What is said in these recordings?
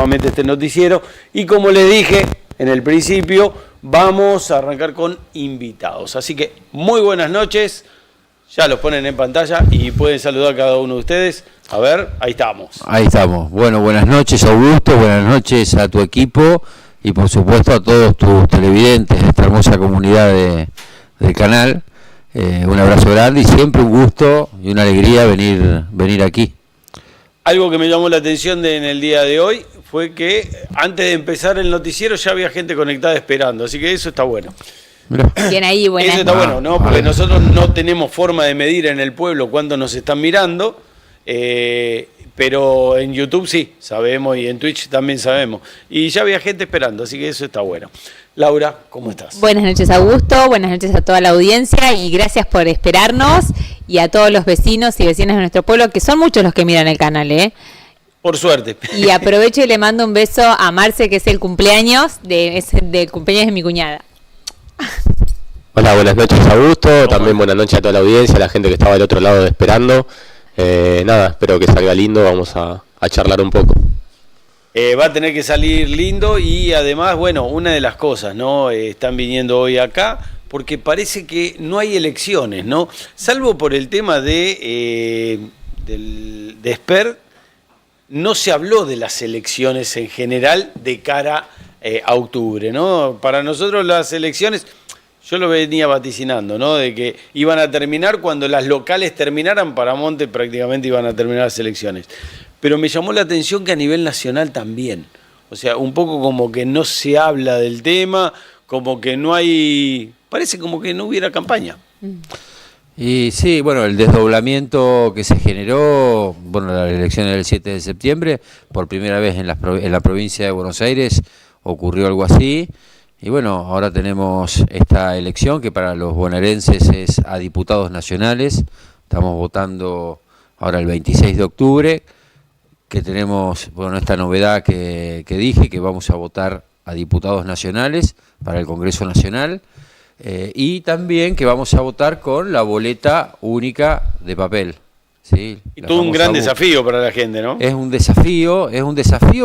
nuevamente este noticiero. Y como les dije en el principio, vamos a arrancar con invitados. Así que muy buenas noches. Ya los ponen en pantalla y pueden saludar a cada uno de ustedes. A ver, ahí estamos. Ahí estamos. Bueno, buenas noches, Augusto. Buenas noches a tu equipo y por supuesto a todos tus televidentes de esta hermosa comunidad del canal. Un abrazo grande y siempre un gusto y una alegría venir aquí. Algo que me llamó la atención en el día de hoy fue que antes de empezar el noticiero ya había gente conectada esperando, así que eso está bueno. Bien ahí, buenas. Eso está bueno, ¿no? Porque nosotros no tenemos forma de medir en el pueblo cuánto nos están mirando, pero en YouTube sí, sabemos, y en Twitch también sabemos. Y ya había gente esperando, así que eso está bueno. Laura, ¿cómo estás? Buenas noches, Augusto, buenas noches a toda la audiencia y gracias por esperarnos y a todos los vecinos y vecinas de nuestro pueblo, que son muchos los que miran el canal, ¿eh? Por suerte. Y aprovecho y le mando un beso a Marce, que es el cumpleaños del cumpleaños de mi cuñada. Hola, buenas noches, Augusto. También buenas noches a toda la audiencia, a la gente que estaba del otro lado esperando. Nada, espero que salga lindo, vamos a charlar un poco. Va a tener que salir lindo y además, bueno, una de las cosas, ¿no? Están viniendo hoy acá porque parece que no hay elecciones, ¿no? Salvo por el tema de Esper, no se habló de las elecciones en general de cara a octubre, ¿no? Para nosotros las elecciones, yo lo venía vaticinando, ¿no? De que iban a terminar cuando las locales terminaran, para Monte prácticamente iban a terminar las elecciones. Pero me llamó la atención que a nivel nacional también. O sea, un poco como que no se habla del tema, como que no hay... Parece como que no hubiera campaña. Y sí, bueno, el desdoblamiento que se generó, bueno, las elecciones del 7 de septiembre, por primera vez en la provincia de Buenos Aires ocurrió algo así. Y bueno, ahora tenemos esta elección que para los bonaerenses es a diputados nacionales. Estamos votando ahora el 26 de octubre. Que tenemos, bueno, esta novedad que dije, que vamos a votar a diputados nacionales para el Congreso Nacional, y también que vamos a votar con la boleta única de papel. ¿Sí? Y todo un gran desafío para la gente, ¿no? Es un desafío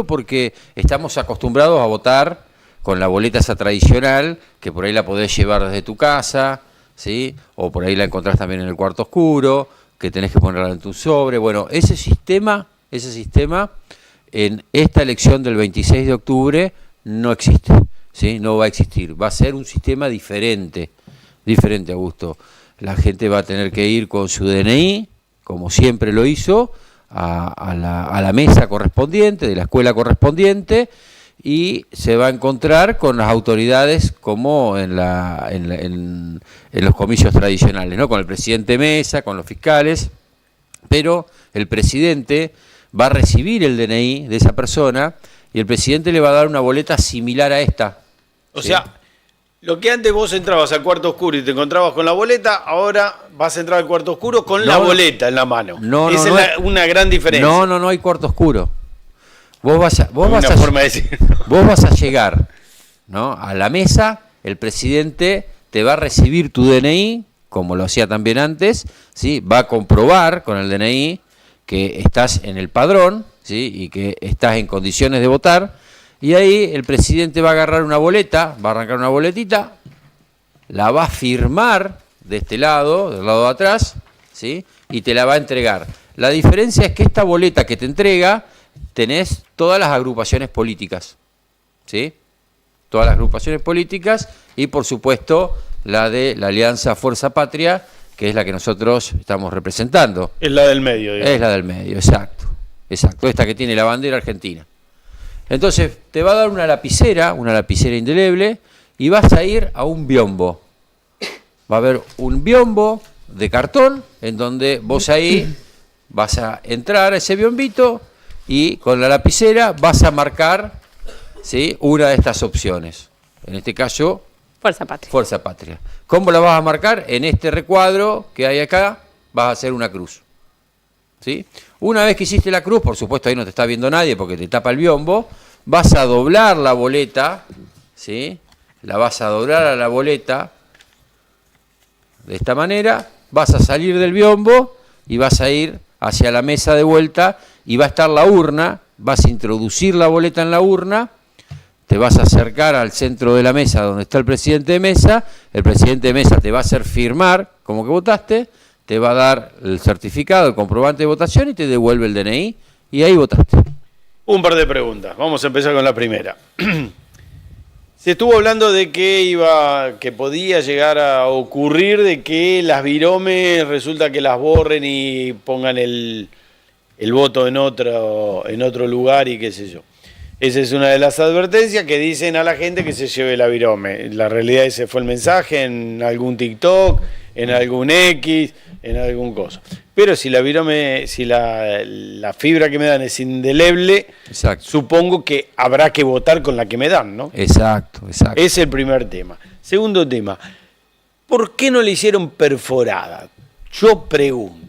porque estamos acostumbrados a votar con la boleta esa tradicional, que por ahí la podés llevar desde tu casa, ¿sí? O por ahí la encontrás también en el cuarto oscuro, que tenés que ponerla en tu sobre. Bueno, ese sistema en esta elección del 26 de octubre no existe, ¿sí? No va a existir, va a ser un sistema diferente, Augusto. La gente va a tener que ir con su DNI, como siempre lo hizo, a la mesa correspondiente, de la escuela correspondiente, y se va a encontrar con las autoridades como en los comicios tradicionales, ¿no? Con el presidente de mesa, con los fiscales, pero el presidente va a recibir el DNI de esa persona y el presidente le va a dar una boleta similar a esta. O sea, lo que antes vos entrabas al cuarto oscuro y te encontrabas con la boleta, ahora vas a entrar al cuarto oscuro con la boleta en la mano. Esa es una gran diferencia. No hay cuarto oscuro. Vos vas a llegar, ¿no? A la mesa, el presidente te va a recibir tu DNI, como lo hacía también antes, ¿sí? Va a comprobar con el DNI que estás en el padrón, ¿sí? Y que estás en condiciones de votar, y ahí el presidente va a agarrar una boleta, va a arrancar una boletita, la va a firmar de este lado, del lado de atrás, ¿sí? Y te la va a entregar. La diferencia es que esta boleta que te entrega, tenés todas las agrupaciones políticas, ¿sí? Todas las agrupaciones políticas y por supuesto la de la Alianza Fuerza Patria, que es la que nosotros estamos representando. Es la del medio, digamos. Es la del medio, exacto. Esta que tiene la bandera argentina. Entonces, te va a dar una lapicera indeleble, y vas a ir a un biombo. Va a haber un biombo de cartón, en donde vos ahí vas a entrar a ese biombito, y con la lapicera vas a marcar, ¿sí? Una de estas opciones. En este caso, Fuerza Patria. ¿Cómo la vas a marcar? En este recuadro que hay acá, vas a hacer una cruz. ¿Sí? Una vez que hiciste la cruz, por supuesto ahí no te está viendo nadie porque te tapa el biombo, vas a doblar la boleta, ¿sí? La vas a doblar a la boleta de esta manera, vas a salir del biombo y vas a ir hacia la mesa de vuelta y va a estar la urna vas a introducir la boleta en la urna, te vas a acercar al centro de la mesa donde está el presidente de mesa te va a hacer firmar como que votaste, te va a dar el certificado, el comprobante de votación y te devuelve el DNI y ahí votaste. Un par de preguntas. Vamos a empezar con la primera. Se estuvo hablando de que podía llegar a ocurrir de que las viromes resulta que las borren y pongan el voto en otro lugar y qué sé yo. Esa es una de las advertencias que dicen a la gente que se lleve la virome. La realidad ese fue el mensaje en algún TikTok, en algún X, en algún cosa. Pero si la virome, si la fibra que me dan es indeleble, Exacto. supongo que habrá que votar con la que me dan, ¿no? Exacto. Ese es el primer tema. Segundo tema, ¿por qué no le hicieron perforada? Yo pregunto.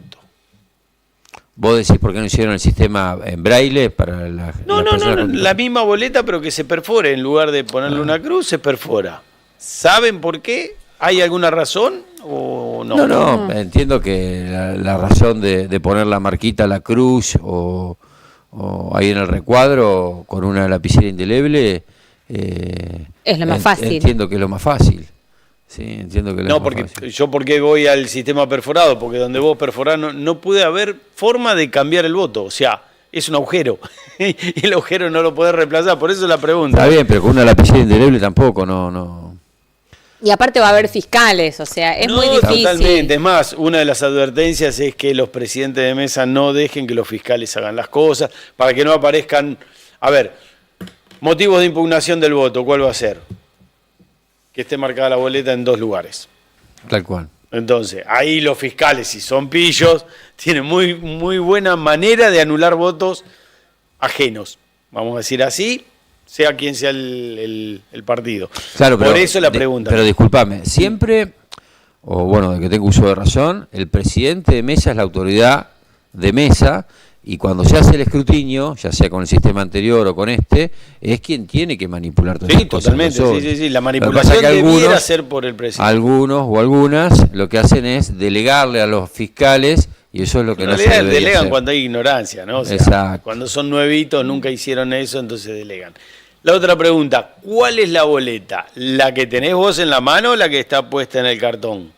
¿Vos decís por qué no hicieron el sistema en braille para la No, la misma boleta, pero que se perfore. En lugar de ponerle una cruz, se perfora. ¿Saben por qué? ¿Hay alguna razón o no? No, entiendo que la razón de poner la marquita, la cruz o ahí en el recuadro con una lapicera indeleble es lo más fácil. Entiendo que es lo más fácil. Sí, entiendo que No, porque yo porque voy al sistema perforado, porque donde vos perforás no puede haber forma de cambiar el voto, o sea, es un agujero, y el agujero no lo podés reemplazar, por eso es la pregunta. Está bien, pero con una lapicera indeleble tampoco, no. Y aparte va a haber fiscales, o sea, es muy difícil. Totalmente, es más, una de las advertencias es que los presidentes de mesa no dejen que los fiscales hagan las cosas, para que no aparezcan, a ver, motivos de impugnación del voto, ¿cuál va a ser? Que esté marcada la boleta en 2 lugares. Tal cual. Entonces, ahí los fiscales, si son pillos, tienen muy, muy buena manera de anular votos ajenos, vamos a decir así, sea quien sea el partido. Claro, por eso la pregunta. Pero discúlpame, siempre, o bueno, de que tengo uso de razón, el presidente de mesa es la autoridad de mesa. Y cuando se hace el escrutinio, ya sea con el sistema anterior o con este, es quien tiene que manipular todas Sí, las cosas. totalmente, sí. La manipulación debiera ser por el presidente. Algunos o algunas lo que hacen es delegarle a los fiscales, y eso es lo que no se debería delegan hacer. cuando hay ignorancia, ¿no? O sea, exacto. Cuando son nuevitos, nunca hicieron eso, entonces delegan. La otra pregunta, ¿cuál es la boleta? ¿La que tenés vos en la mano o la que está puesta en el cartón?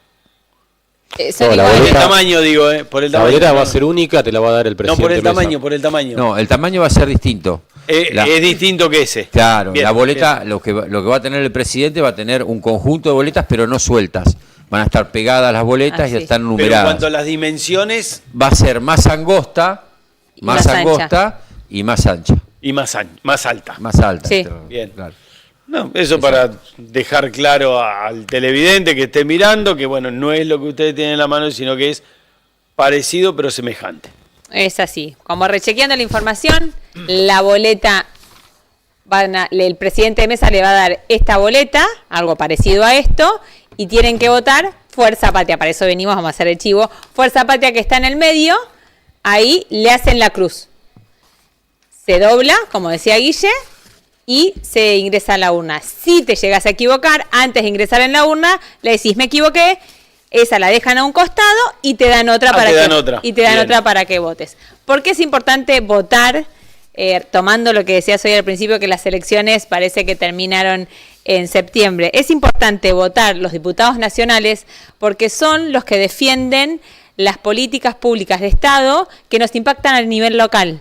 Son la iguales. Por el boleta- tamaño, digo, por el La tamaño. boleta va a ser única, te la va a dar el No, presidente. por el Mesa. tamaño, por el tamaño. No, el tamaño va a ser distinto. Es distinto que ese. Claro, Bien, la boleta, bien. lo que va a tener el presidente va a tener un conjunto de boletas, pero no sueltas. Van a estar pegadas las boletas y sí. están Pero en numeradas. cuanto a las dimensiones, Va a ser más angosta, Y más más ancha. angosta y más ancha. y más alta. Más alta. Sí. Bien. Claro. No, eso para dejar claro al televidente que esté mirando que, bueno, no es lo que ustedes tienen en la mano, sino que es parecido pero semejante. Es así, como rechequeando la información, la boleta, el presidente de mesa le va a dar esta boleta, algo parecido a esto, y tienen que votar Fuerza Patria, para eso venimos, vamos a hacer el chivo, Fuerza Patria que está en el medio, ahí le hacen la cruz. Se dobla, como decía Guille, y se ingresa a la urna. Si te llegas a equivocar, antes de ingresar en la urna, le decís, me equivoqué, esa la dejan a un costado y te dan otra para te que dan otra. y te dan Bien. otra para que votes. ¿Por qué es importante votar? Tomando lo que decías hoy al principio, que las elecciones parece que terminaron en septiembre. Es importante votar los diputados nacionales porque son los que defienden las políticas públicas de Estado que nos impactan a nivel local.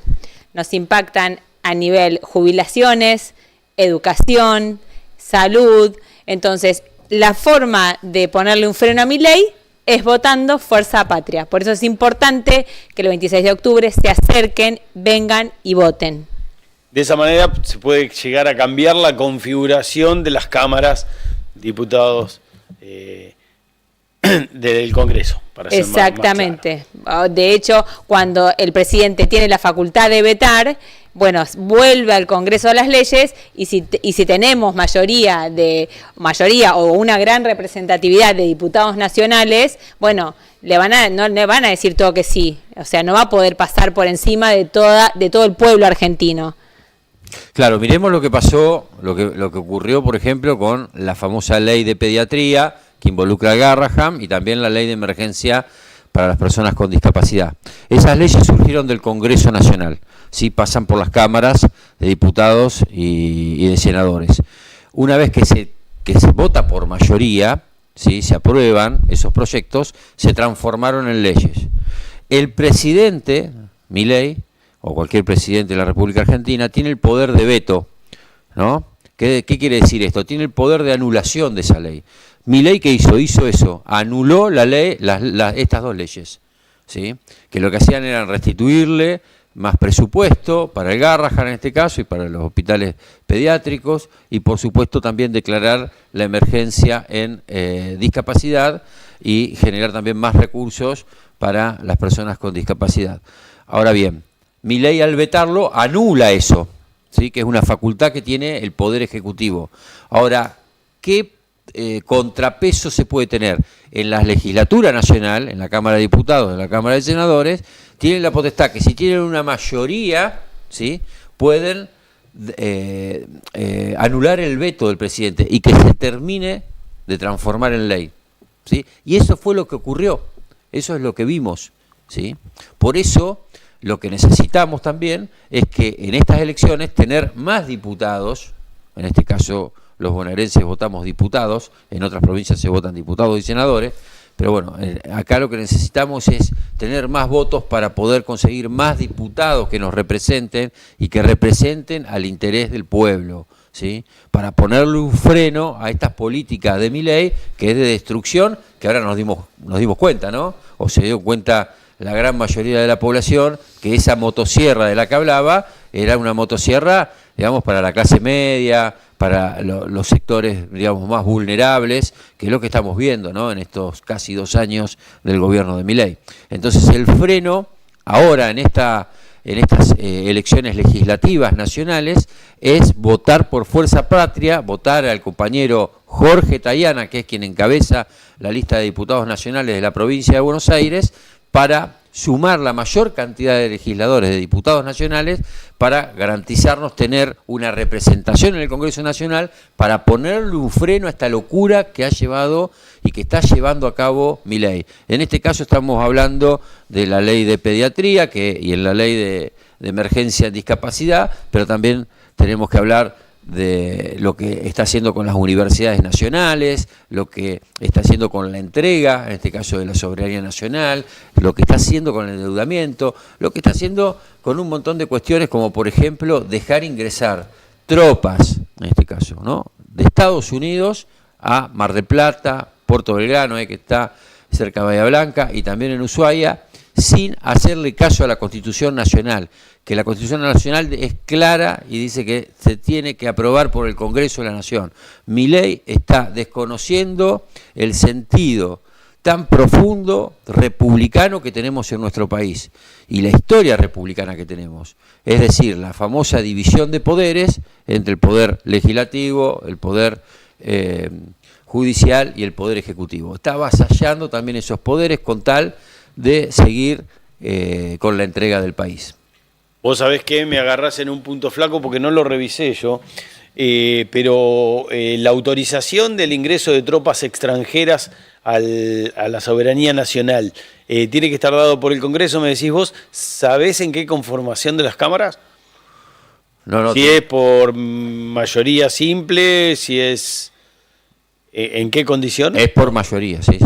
Nos impactan a nivel jubilaciones, educación, salud. Entonces, la forma de ponerle un freno a mi ley es votando Fuerza Patria. Por eso es importante que el 26 de octubre se acerquen, vengan y voten. De esa manera se puede llegar a cambiar la configuración de las cámaras, diputados del Congreso. Para ser más Exactamente. De hecho, cuando el presidente tiene la facultad de vetar, bueno, vuelve al Congreso de las leyes y si tenemos mayoría o una gran representatividad de diputados nacionales, bueno, no le van a decir todo que sí, o sea, no va a poder pasar por encima de todo el pueblo argentino. Claro, miremos lo que pasó, lo que ocurrió, por ejemplo, con la famosa ley de pediatría que involucra a Garraham y también la ley de emergencia para las personas con discapacidad. Esas leyes surgieron del Congreso Nacional. sí pasan por las cámaras de diputados y de senadores. Una vez que se vota por mayoría, ¿sí? Se aprueban esos proyectos, se transformaron en leyes. El presidente, Milei, o cualquier presidente de la República Argentina, tiene el poder de veto, ¿no? ¿Qué quiere decir esto? Tiene el poder de anulación de esa ley. Milei, ¿qué hizo? Hizo eso, anuló la ley, estas dos leyes, ¿sí? Que lo que hacían era restituirle más presupuesto para el Garrahan en este caso y para los hospitales pediátricos, y por supuesto también declarar la emergencia en discapacidad y generar también más recursos para las personas con discapacidad. Ahora bien, Milei al vetarlo anula eso, ¿sí? Que es una facultad que tiene el Poder Ejecutivo. Ahora, ¿qué contrapeso se puede tener? En la legislatura nacional, en la Cámara de Diputados, en la Cámara de Senadores, tienen la potestad que si tienen una mayoría, ¿sí? Pueden anular el veto del presidente y que se termine de transformar en ley, ¿sí? Y eso fue lo que ocurrió, eso es lo que vimos, ¿sí? Por eso lo que necesitamos también es que en estas elecciones tener más diputados, en este caso los bonaerenses votamos diputados, en otras provincias se votan diputados y senadores, pero bueno, acá lo que necesitamos es tener más votos para poder conseguir más diputados que nos representen y que representen al interés del pueblo, ¿sí? Para ponerle un freno a estas políticas de Milei, que es de destrucción, que ahora nos dimos cuenta, ¿no? O se dio cuenta la gran mayoría de la población que esa motosierra de la que hablaba era una motosierra, digamos, para la clase media, para los sectores, digamos, más vulnerables, que es lo que estamos viendo, ¿no? En estos casi 2 años del gobierno de Milei. Entonces el freno ahora en estas elecciones legislativas nacionales es votar por Fuerza Patria, votar al compañero Jorge Tayana, que es quien encabeza la lista de diputados nacionales de la provincia de Buenos Aires, para sumar la mayor cantidad de legisladores, de diputados nacionales, para garantizarnos tener una representación en el Congreso Nacional, para ponerle un freno a esta locura que ha llevado y que está llevando a cabo Milei. En este caso estamos hablando de la ley de pediatría y en la ley de emergencia en discapacidad, pero también tenemos que hablar de lo que está haciendo con las universidades nacionales, lo que está haciendo con la entrega, en este caso de la soberanía nacional, lo que está haciendo con el endeudamiento, lo que está haciendo con un montón de cuestiones como, por ejemplo, dejar ingresar tropas, en este caso, ¿no? De Estados Unidos a Mar del Plata, Puerto Belgrano, que está cerca de Bahía Blanca, y también en Ushuaia, sin hacerle caso a la Constitución Nacional, que la Constitución Nacional es clara y dice que se tiene que aprobar por el Congreso de la Nación. Milei está desconociendo el sentido tan profundo republicano que tenemos en nuestro país y la historia republicana que tenemos, es decir, la famosa división de poderes entre el poder legislativo, el poder judicial y el poder ejecutivo. Está avasallando también esos poderes con tal de seguir con la entrega del país. Vos sabés que me agarrás en un punto flaco porque no lo revisé yo, pero la autorización del ingreso de tropas extranjeras a la soberanía nacional tiene que estar dado por el Congreso, me decís vos. ¿Sabés en qué conformación de las cámaras? No, si es por mayoría simple, si es... ¿En qué condición? Es por mayoría, sí.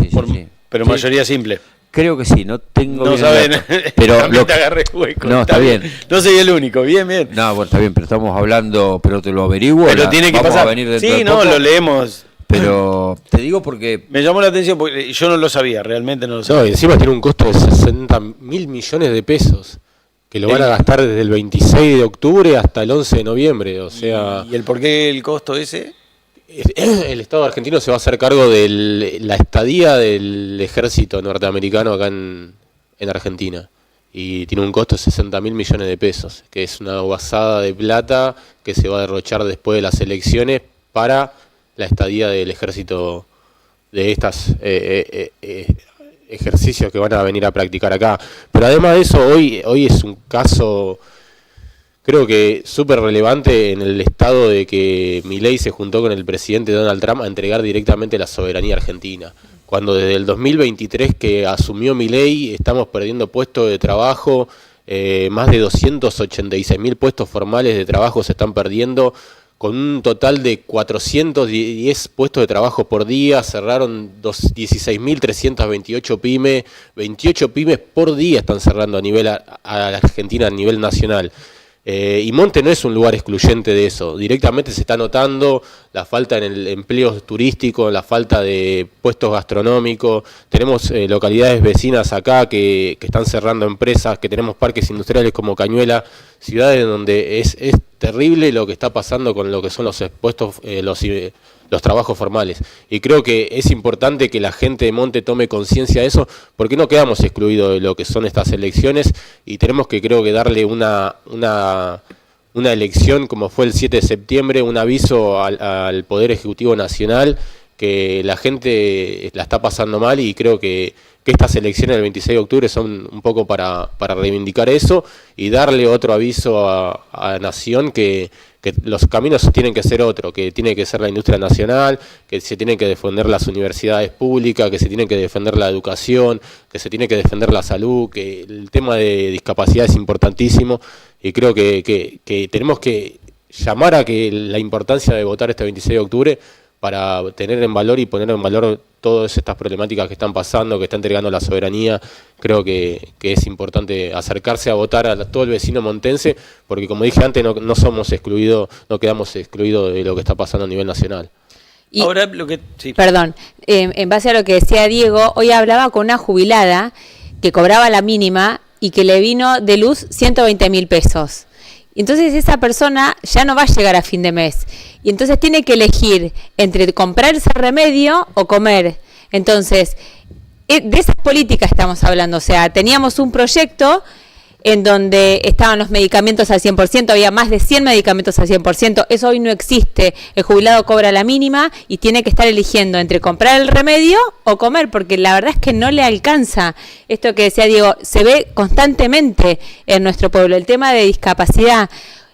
Pero sí. Mayoría simple. Creo que sí, no tengo... No saben, pero te agarré hueco. No, está bien. No soy el único, bien. No, bueno, está bien, pero estamos hablando, pero te lo averiguo. Pero tiene que pasar. A venir dentro sí, de no, poco, lo leemos. Pero te digo porque... Me llamó la atención porque yo no lo sabía, realmente no lo sabía. No, y encima tiene un costo de 60.000 millones de pesos, que lo van a gastar desde el 26 de octubre hasta el 11 de noviembre, o sea... ¿Y el por qué el costo ese? El Estado argentino se va a hacer cargo de la estadía del ejército norteamericano acá en Argentina. Y tiene un costo de 60.000 millones de pesos, que es una guasada de plata que se va a derrochar después de las elecciones para la estadía del ejército de estos ejercicios que van a venir a practicar acá. Pero además de eso, hoy es un caso... Creo que súper relevante en el estado de que Milei se juntó con el presidente Donald Trump a entregar directamente la soberanía argentina. Cuando desde el 2023 que asumió Milei estamos perdiendo puestos de trabajo, más de 286.000 puestos formales de trabajo se están perdiendo, con un total de 410 puestos de trabajo por día. Cerraron 16.328 pymes, 28 pymes por día están cerrando a la Argentina a nivel nacional. Y Monte no es un lugar excluyente de eso. Directamente se está notando la falta en el empleo turístico, la falta de puestos gastronómicos. Tenemos localidades vecinas acá que están cerrando empresas, que tenemos parques industriales como Cañuela, ciudades donde es terrible lo que está pasando con lo que son los puestos, los trabajos formales. Y creo que es importante que la gente de Monte tome conciencia de eso, porque no quedamos excluidos de lo que son estas elecciones, y tenemos que, creo que, darle una elección, como fue el 7 de septiembre, un aviso al Poder Ejecutivo Nacional, que la gente la está pasando mal, y creo que estas elecciones del 26 de octubre son un poco para reivindicar eso y darle otro aviso a Nación que los caminos tienen que ser otro, que tiene que ser la industria nacional, que se tienen que defender las universidades públicas, que se tiene que defender la educación, que se tiene que defender la salud, que el tema de discapacidad es importantísimo, y creo que tenemos que llamar a que la importancia de votar este 26 de octubre para tener en valor y poner en valor todas estas problemáticas que están pasando, que está entregando la soberanía. Creo que es importante acercarse a votar a todo el vecino montense, porque, como dije antes, no somos excluidos, no quedamos excluidos de lo que está pasando a nivel nacional. Y, ahora, sí. Perdón, en base a lo que decía Diego, hoy hablaba con una jubilada que cobraba la mínima y que le vino de luz 120.000 pesos. Entonces esa persona ya no va a llegar a fin de mes. Y entonces tiene que elegir entre comprar ese remedio o comer. Entonces, de esas políticas estamos hablando. O sea, teníamos un proyecto en donde estaban los medicamentos al 100%, había más de 100 medicamentos al 100%, eso hoy no existe. El jubilado cobra la mínima y tiene que estar eligiendo entre comprar el remedio o comer, porque la verdad es que no le alcanza. Esto que decía Diego, se ve constantemente en nuestro pueblo, el tema de discapacidad.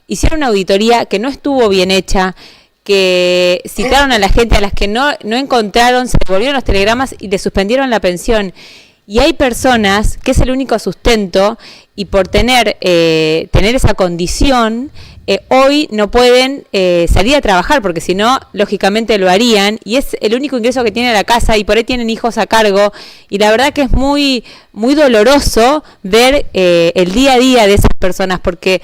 Hicieron una auditoría que no estuvo bien hecha, que citaron a la gente a las que no encontraron, se devolvieron los telegramas y le suspendieron la pensión. Y hay personas que es el único sustento, y por tener esa condición, hoy no pueden salir a trabajar, porque si no, lógicamente lo harían, y es el único ingreso que tiene la casa, y por ahí tienen hijos a cargo, y la verdad que es muy, muy doloroso ver el día a día de esas personas, porque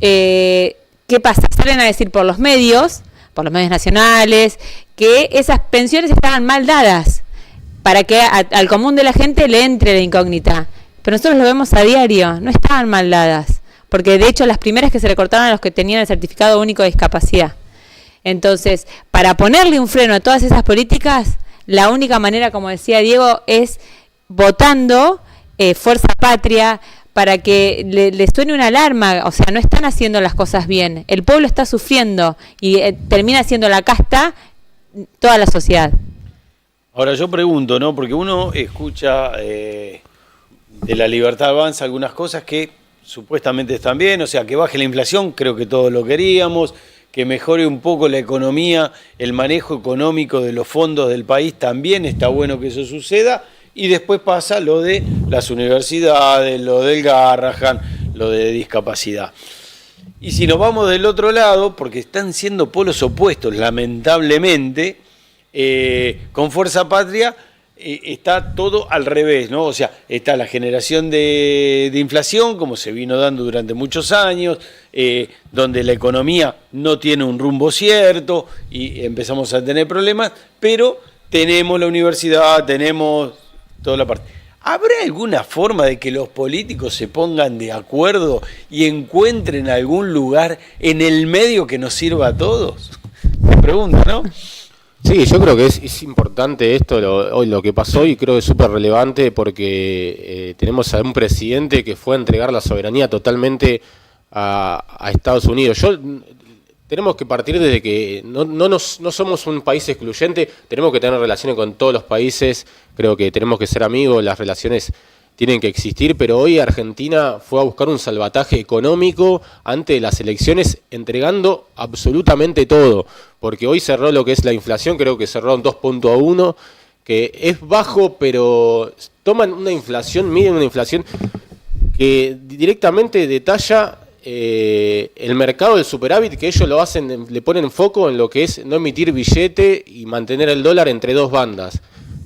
¿qué pasa? Salen a decir por los medios nacionales, que esas pensiones estaban mal dadas, para que al común de la gente le entre la incógnita. Pero nosotros lo vemos a diario, no estaban mal dadas, porque de hecho las primeras que se recortaron a los que tenían el certificado único de discapacidad. Entonces, para ponerle un freno a todas esas políticas, la única manera, como decía Diego, es votando Fuerza Patria, para que le suene una alarma. O sea, no están haciendo las cosas bien, el pueblo está sufriendo, y termina siendo la casta toda la sociedad. Ahora yo pregunto, ¿no? Porque uno escucha de la Libertad Avanza algunas cosas que supuestamente están bien, o sea, que baje la inflación, creo que todos lo queríamos, que mejore un poco la economía, el manejo económico de los fondos del país, también está bueno que eso suceda, y después pasa lo de las universidades, lo del Garrahan, lo de discapacidad. Y si nos vamos del otro lado, porque están siendo polos opuestos, lamentablemente, con Fuerza Patria está todo al revés, ¿no? O sea, está la generación de inflación, como se vino dando durante muchos años, donde la economía no tiene un rumbo cierto y empezamos a tener problemas, pero tenemos la universidad, tenemos toda la parte. ¿Habrá alguna forma de que los políticos se pongan de acuerdo y encuentren algún lugar en el medio que nos sirva a todos? Me pregunto, ¿no? Sí, yo creo que es importante esto, hoy lo que pasó, y creo que es súper relevante, porque tenemos a un presidente que fue a entregar la soberanía totalmente a Estados Unidos. Tenemos que partir desde que no somos un país excluyente, tenemos que tener relaciones con todos los países, creo que tenemos que ser amigos, las relaciones tienen que existir, pero hoy Argentina fue a buscar un salvataje económico ante las elecciones, entregando absolutamente todo, porque hoy cerró lo que es la inflación, creo que cerró en 2.1, que es bajo, pero toman una inflación, miden una inflación que directamente detalla el mercado del superávit, que ellos lo hacen, le ponen foco en lo que es no emitir billete y mantener el dólar entre dos bandas.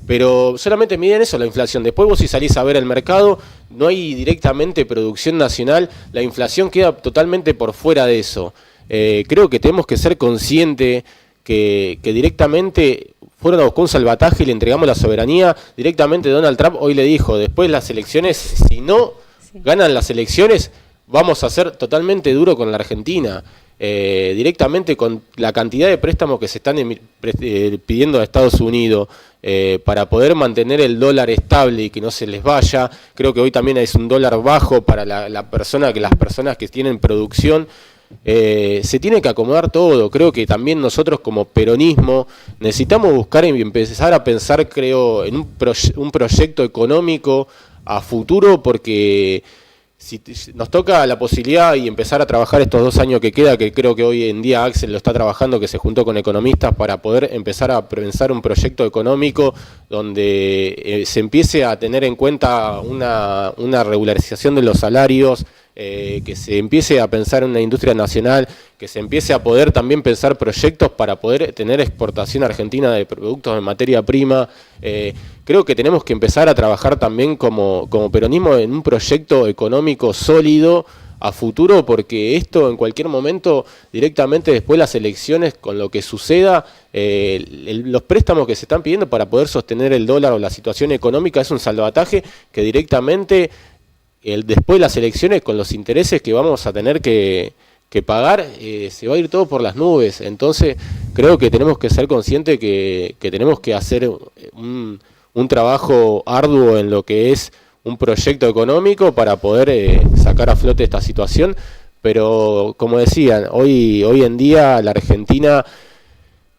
Pero solamente miden eso, la inflación. Después vos si salís a ver el mercado, no hay directamente producción nacional, la inflación queda totalmente por fuera de eso. Creo que tenemos que ser conscientes que directamente fueron a buscar un salvataje y le entregamos la soberanía. Directamente Donald Trump hoy le dijo, después las elecciones, si no ganan las elecciones, vamos a ser totalmente duro con la Argentina. Directamente con la cantidad de préstamos que se están pidiendo a Estados Unidos para poder mantener el dólar estable y que no se les vaya. Creo que hoy también es un dólar bajo para las personas que tienen producción. Se tiene que acomodar todo. Creo que también nosotros como peronismo necesitamos buscar y empezar a pensar, creo, en un proyecto económico a futuro, porque si nos toca la posibilidad y empezar a trabajar estos 2 años que queda, que creo que hoy en día Axel lo está trabajando, que se juntó con economistas para poder empezar a pensar un proyecto económico donde se empiece a tener en cuenta una regularización de los salarios, que se empiece a pensar en una industria nacional, que se empiece a poder también pensar proyectos para poder tener exportación argentina de productos de materia prima. Creo que tenemos que empezar a trabajar también como peronismo en un proyecto económico sólido a futuro, porque esto en cualquier momento, directamente después de las elecciones, con lo que suceda, los préstamos que se están pidiendo para poder sostener el dólar o la situación económica es un salvataje que directamente después de las elecciones, con los intereses que vamos a tener que pagar, se va a ir todo por las nubes. Entonces creo que tenemos que ser conscientes que tenemos que hacer un trabajo arduo en lo que es un proyecto económico para poder sacar a flote esta situación. Pero como decían, hoy en día la Argentina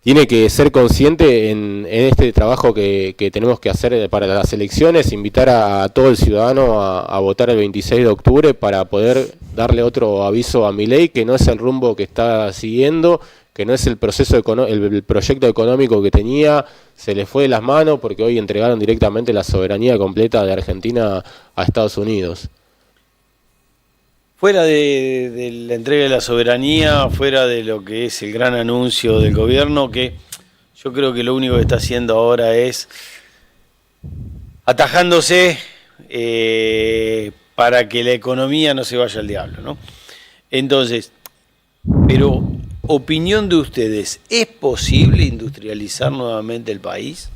tiene que ser consciente en este trabajo que tenemos que hacer para las elecciones, invitar a todo el ciudadano a votar el 26 de octubre para poder darle otro aviso a Milei, que no es el rumbo que está siguiendo, que no es el proyecto económico que tenía, se le fue de las manos porque hoy entregaron directamente la soberanía completa de Argentina a Estados Unidos. Fuera de la entrega de la soberanía, fuera de lo que es el gran anuncio del gobierno, que yo creo que lo único que está haciendo ahora es atajándose para que la economía no se vaya al diablo, ¿no? Entonces, pero, opinión de ustedes, ¿es posible industrializar nuevamente el país?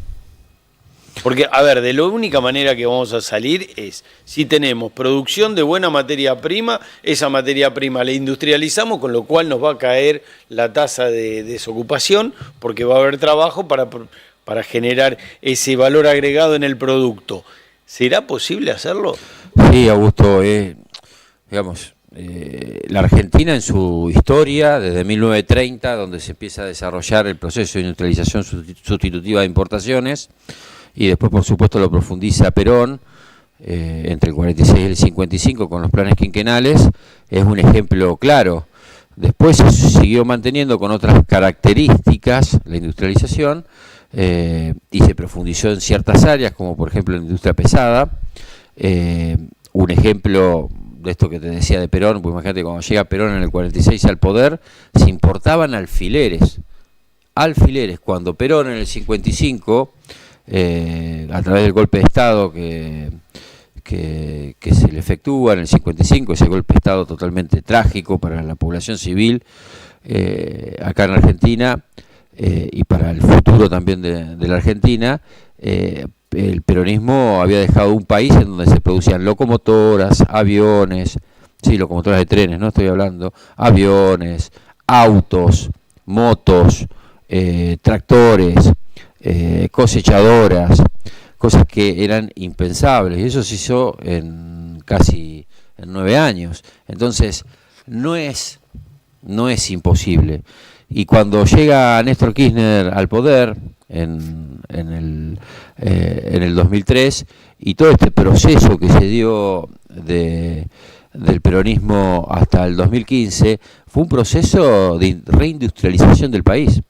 Porque, a ver, de la única manera que vamos a salir es si tenemos producción de buena materia prima, esa materia prima la industrializamos, con lo cual nos va a caer la tasa de desocupación, porque va a haber trabajo para generar ese valor agregado en el producto. ¿Será posible hacerlo? Sí, Augusto, digamos, la Argentina en su historia, desde 1930, donde se empieza a desarrollar el proceso de industrialización sustitutiva de importaciones, y después, por supuesto, lo profundiza Perón, entre el 46 y el 55, con los planes quinquenales, es un ejemplo claro. Después se siguió manteniendo con otras características la industrialización, y se profundizó en ciertas áreas, como por ejemplo la industria pesada. Un ejemplo de esto que te decía de Perón, pues imagínate, cuando llega Perón en el 46 al poder, se importaban alfileres, cuando Perón en el 55... a través del golpe de Estado que se le efectúa en el 55, ese golpe de Estado totalmente trágico para la población civil acá en Argentina, y para el futuro también de la Argentina, el peronismo había dejado un país en donde se producían locomotoras, aviones, sí, locomotoras de trenes, no estoy hablando, aviones, autos, motos, tractores, cosechadoras, cosas que eran impensables, y eso se hizo en 9 años. Entonces no es imposible. Y cuando llega Néstor Kirchner al poder en el 2003, y todo este proceso que se dio del peronismo hasta el 2015 fue un proceso de reindustrialización del país.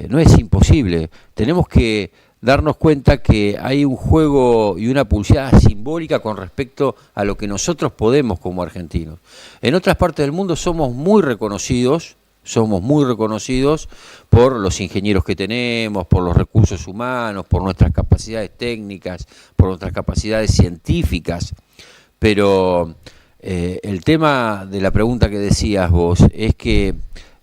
No es imposible. Tenemos que darnos cuenta que hay un juego y una pulseada simbólica con respecto a lo que nosotros podemos como argentinos. En otras partes del mundo somos muy reconocidos por los ingenieros que tenemos, por los recursos humanos, por nuestras capacidades técnicas, por nuestras capacidades científicas, pero el tema de la pregunta que decías vos es que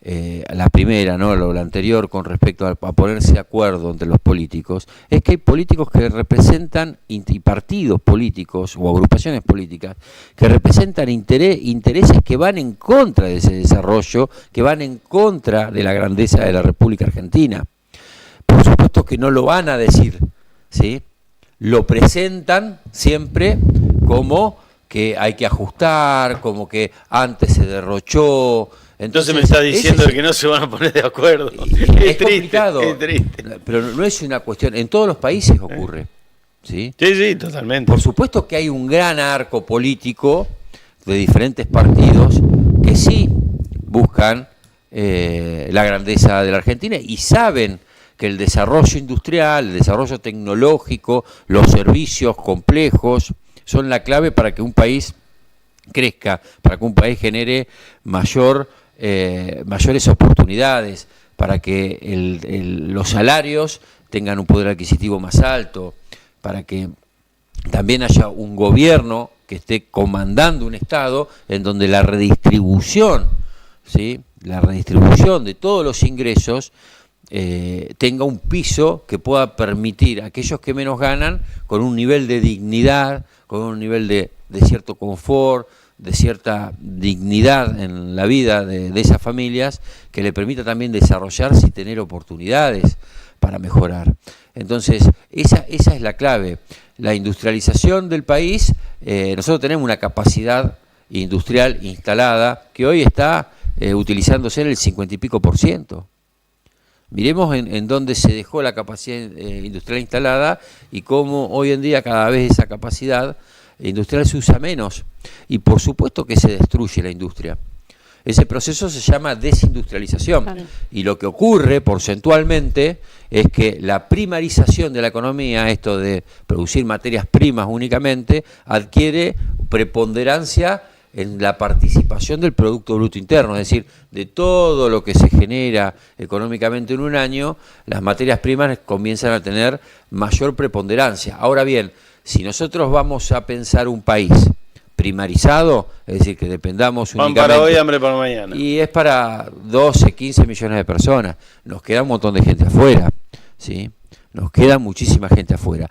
la primera, ¿no? Lo anterior con respecto a ponerse de acuerdo entre los políticos, es que hay políticos que representan, y partidos políticos o agrupaciones políticas, que representan intereses que van en contra de ese desarrollo, que van en contra de la grandeza de la República Argentina. Por supuesto que no lo van a decir, ¿sí? Lo presentan siempre como que hay que ajustar, como que antes se derrochó. Entonces me está diciendo que no se van a poner de acuerdo. Es complicado, es triste. Pero no es una cuestión, en todos los países ocurre. ¿Sí? Sí, totalmente. Por supuesto que hay un gran arco político de diferentes partidos que sí buscan la grandeza de la Argentina y saben que el desarrollo industrial, el desarrollo tecnológico, los servicios complejos son la clave para que un país crezca, para que un país genere mayores oportunidades, para que los salarios tengan un poder adquisitivo más alto, para que también haya un gobierno que esté comandando un Estado en donde la redistribución, ¿sí? La redistribución de todos los ingresos tenga un piso que pueda permitir a aquellos que menos ganan con un nivel de dignidad, con un nivel de cierto confort, de cierta dignidad en la vida de esas familias, que le permita también desarrollarse y tener oportunidades para mejorar. Entonces, esa es la clave. La industrialización del país, nosotros tenemos una capacidad industrial instalada que hoy está utilizándose en el 50 y pico %. Miremos en dónde se dejó la capacidad industrial instalada y cómo hoy en día cada vez esa capacidad industrial se usa menos. Y por supuesto que se destruye la industria. Ese proceso se llama desindustrialización. Claro. Y lo que ocurre porcentualmente es que la primarización de la economía, esto de producir materias primas únicamente, adquiere preponderancia en la participación del Producto Bruto Interno, es decir, de todo lo que se genera económicamente en un año, las materias primas comienzan a tener mayor preponderancia. Ahora bien, si nosotros vamos a pensar un país primarizado, es decir, que dependamos únicamente... Pan para hoy, hambre para mañana. Y es para 12, 15 millones de personas. Nos queda un montón de gente afuera, ¿sí? Nos queda muchísima gente afuera.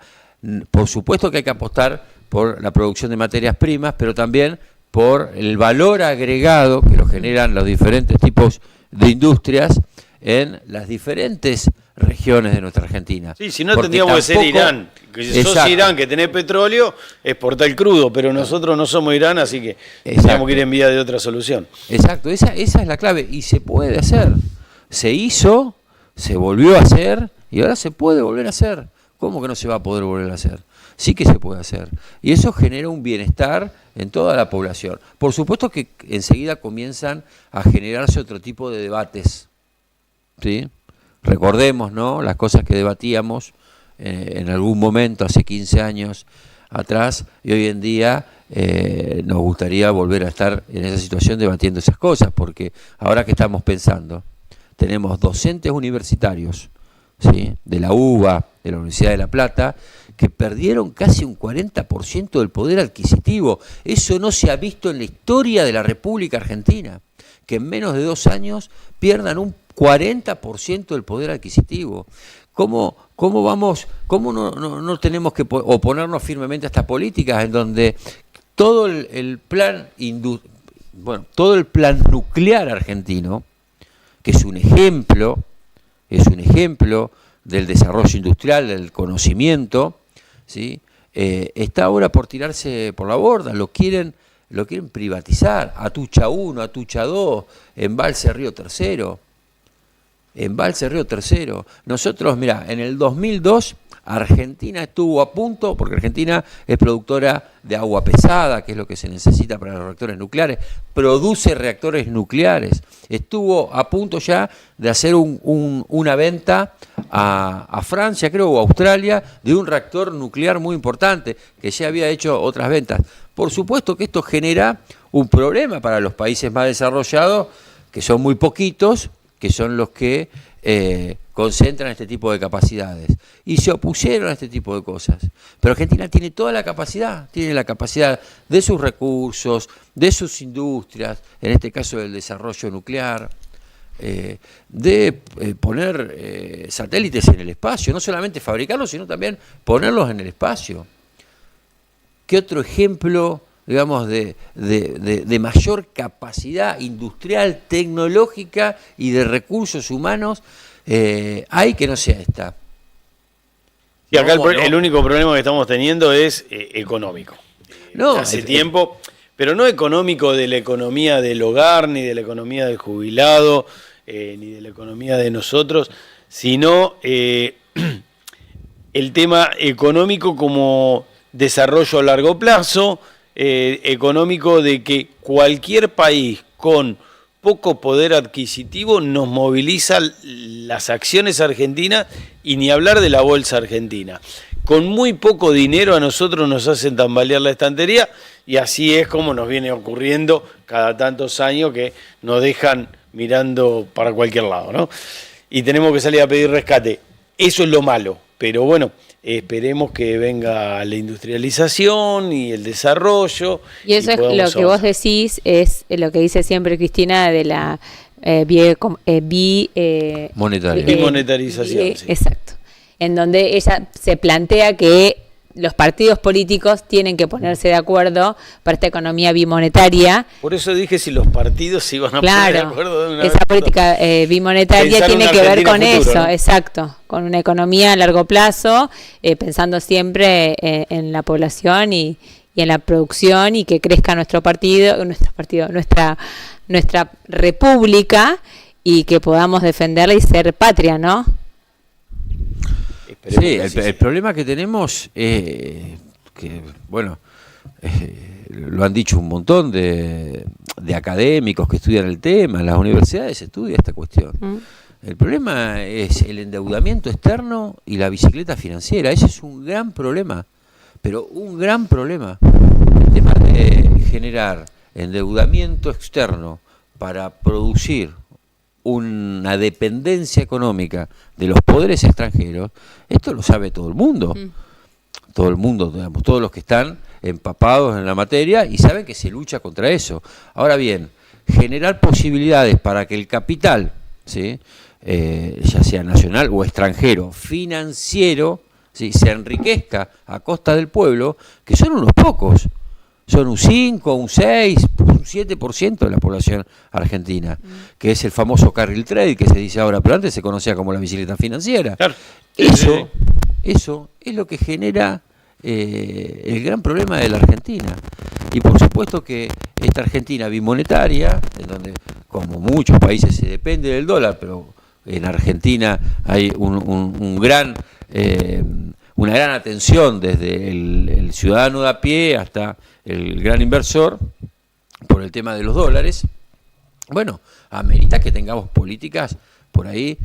Por supuesto que hay que apostar por la producción de materias primas, pero también por el valor agregado que lo generan los diferentes tipos de industrias en las diferentes regiones de nuestra Argentina. Sí, si no tendríamos que ser Irán. Que si sos Irán que tenés petróleo, exportá el crudo, pero nosotros no somos Irán, así que tenemos que ir en vía de otra solución. Exacto, esa es la clave y se puede hacer. Se hizo, se volvió a hacer y ahora se puede volver a hacer. ¿Cómo que no se va a poder volver a hacer? Sí que se puede hacer. Y eso genera un bienestar en toda la población. Por supuesto que enseguida comienzan a generarse otro tipo de debates, ¿sí? Recordemos, ¿no?, las cosas que debatíamos en algún momento, hace 15 años atrás, y hoy en día nos gustaría volver a estar en esa situación debatiendo esas cosas, porque ahora que estamos pensando, tenemos docentes universitarios, ¿sí?, de la UBA, de la Universidad de La Plata, que perdieron casi un 40% del poder adquisitivo. Eso no se ha visto en la historia de la República Argentina, que en menos de 2 años pierdan un 40% del poder adquisitivo. ¿Cómo no tenemos que oponernos firmemente a estas políticas en donde todo el plan nuclear argentino, que es un ejemplo del desarrollo industrial, del conocimiento, ¿sí?, está ahora por tirarse por la borda? Lo quieren privatizar. Atucha 1, Atucha 2, Embalse Río Tercero. Nosotros, mirá, en el 2002 Argentina estuvo a punto, porque Argentina es productora de agua pesada, que es lo que se necesita para los reactores nucleares, produce reactores nucleares. Estuvo a punto ya de hacer una venta a Francia, creo, o a Australia, de un reactor nuclear muy importante, que ya había hecho otras ventas. Por supuesto que esto genera un problema para los países más desarrollados, que son muy poquitos, que son los que concentran este tipo de capacidades. Y se opusieron a este tipo de cosas. Pero Argentina tiene toda la capacidad, tiene la capacidad de sus recursos, de sus industrias, en este caso del desarrollo nuclear, de poner satélites en el espacio, no solamente fabricarlos, sino también ponerlos en el espacio. ¿Qué otro ejemplo, digamos, de mayor capacidad industrial, tecnológica y de recursos humanos hay que no sea esta? Y acá el único problema que estamos teniendo es económico. Hace tiempo, pero no económico de la economía del hogar, ni de la economía del jubilado, ni de la economía de nosotros, sino el tema económico como desarrollo a largo plazo, económico de que cualquier país con poco poder adquisitivo nos moviliza las acciones argentinas y ni hablar de la bolsa argentina. Con muy poco dinero a nosotros nos hacen tambalear la estantería y así es como nos viene ocurriendo cada tantos años que nos dejan mirando para cualquier lado, ¿no? Y tenemos que salir a pedir rescate. Eso es lo malo, pero bueno, esperemos que venga la industrialización y el desarrollo. Y eso es lo que vos decís, es lo que dice siempre Cristina de la bimonetarización. Sí. Exacto. En donde ella se plantea que los partidos políticos tienen que ponerse de acuerdo para esta economía bimonetaria. Por eso dije si los partidos se iban a poner de acuerdo de una esa vez. Política bimonetaria tiene que ver con futuro, eso, ¿no? Exacto, con una economía a largo plazo, pensando siempre en la población y en la producción y que crezca nuestra república y que podamos defenderla y ser patria, ¿no? Sí, el problema que tenemos es que, bueno, lo han dicho un montón de académicos que estudian el tema, en las universidades se estudia esta cuestión. El problema es el endeudamiento externo y la bicicleta financiera. Ese es un gran problema, pero un gran problema. El tema de generar endeudamiento externo para producir una dependencia económica de los poderes extranjeros, esto lo sabe todo el mundo. Todo el mundo, digamos, todos los que están empapados en la materia y saben que se lucha contra eso. Ahora bien, generar posibilidades para que el capital, ¿sí?, ya sea nacional o extranjero, financiero, ¿sí?, se enriquezca a costa del pueblo, que son unos pocos. Son un 5, un 6, un 7% de la población argentina, que es el famoso carril trade que se dice ahora, pero antes se conocía como la bicicleta financiera. Claro. Eso es lo que genera el gran problema de la Argentina. Y por supuesto que esta Argentina bimonetaria, en donde como muchos países se depende del dólar, pero en Argentina hay una gran atención desde el ciudadano de a pie hasta el gran inversor por el tema de los dólares. Bueno, amerita que tengamos políticas por ahí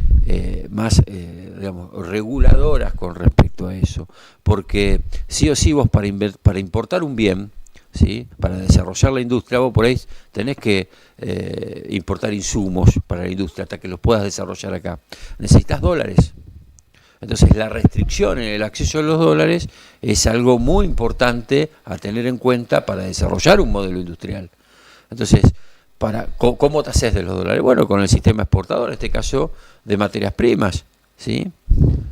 más digamos, reguladoras con respecto a eso, porque sí o sí vos para importar un bien, ¿sí?, para desarrollar la industria, vos por ahí tenés que importar insumos para la industria hasta que los puedas desarrollar acá. Necesitas dólares. Entonces la restricción en el acceso a los dólares es algo muy importante a tener en cuenta para desarrollar un modelo industrial. Entonces, ¿cómo te haces de los dólares? Bueno, con el sistema exportador, en este caso de materias primas, ¿sí?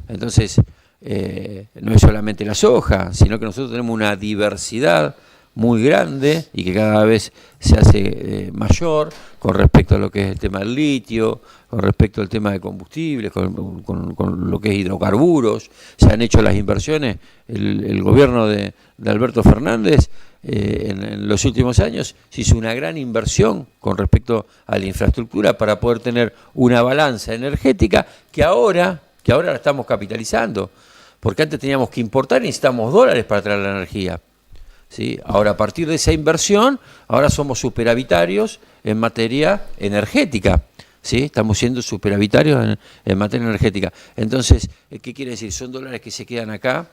Entonces, no es solamente la soja, sino que nosotros tenemos una diversidad muy grande y que cada vez se hace mayor con respecto a lo que es el tema del litio, con respecto al tema de combustibles, con lo que es hidrocarburos. Se han hecho las inversiones, el gobierno de Alberto Fernández en los últimos años se hizo una gran inversión con respecto a la infraestructura para poder tener una balanza energética que ahora la estamos capitalizando. porque antes teníamos que importar y necesitamos dólares para traer la energía. ¿Sí? Ahora, a partir de esa inversión, ahora somos superavitarios en materia energética. ¿Sí? Estamos siendo superavitarios en materia energética. Entonces, ¿qué quiere decir? Son dólares que se quedan acá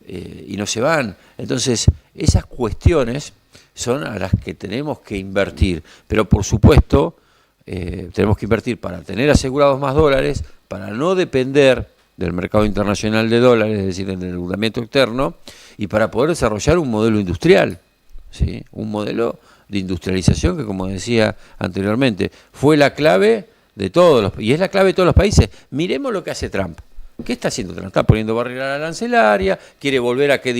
y no se van. Entonces, esas cuestiones son a las que tenemos que invertir. Pero, por supuesto, tenemos que invertir para tener asegurados más dólares, para no depender del mercado internacional de dólares, es decir, del endeudamiento externo, y para poder desarrollar un modelo industrial, ¿sí? Un modelo de industrialización que, como decía anteriormente, fue la clave de todos los, y es la clave de todos los países. Miremos lo que hace Trump. ¿Qué está haciendo Trump? Está poniendo barrera arancelaria, quiere volver a que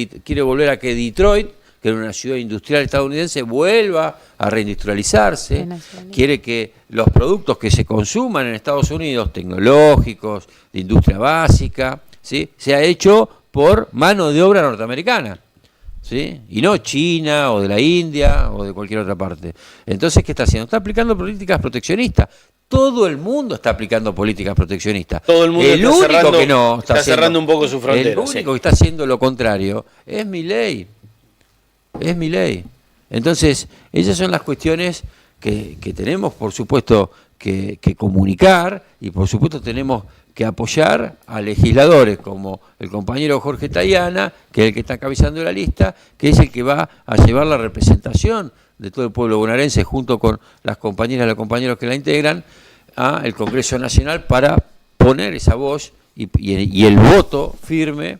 Detroit, que era una ciudad industrial estadounidense, vuelva a reindustrializarse, quiere que los productos que se consuman en Estados Unidos, tecnológicos, de industria básica, ¿sí? Sea hecho por mano de obra norteamericana, ¿sí? Y no China o de la India o de cualquier otra parte. Entonces, ¿qué está haciendo? Está aplicando políticas proteccionistas. Todo el mundo está aplicando políticas proteccionistas. Todo el mundo el está único cerrando, que no está cerrando un poco su frontera. El único que está haciendo lo contrario es Milei. Es Milei. Entonces, esas son las cuestiones que tenemos, por supuesto, que comunicar, y por supuesto tenemos que apoyar a legisladores como el compañero Jorge Tayana, que es el que está encabezando la lista, que es el que va a llevar la representación de todo el pueblo bonaerense junto con las compañeras y los compañeros que la integran al Congreso Nacional para poner esa voz y el voto firme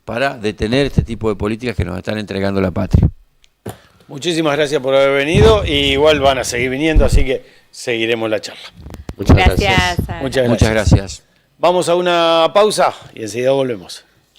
para detener este tipo de políticas que nos están entregando la patria. Muchísimas gracias por haber venido, y igual van a seguir viniendo, así que seguiremos la charla. Muchas gracias. Muchas gracias. Muchas gracias. Vamos a una pausa y enseguida volvemos.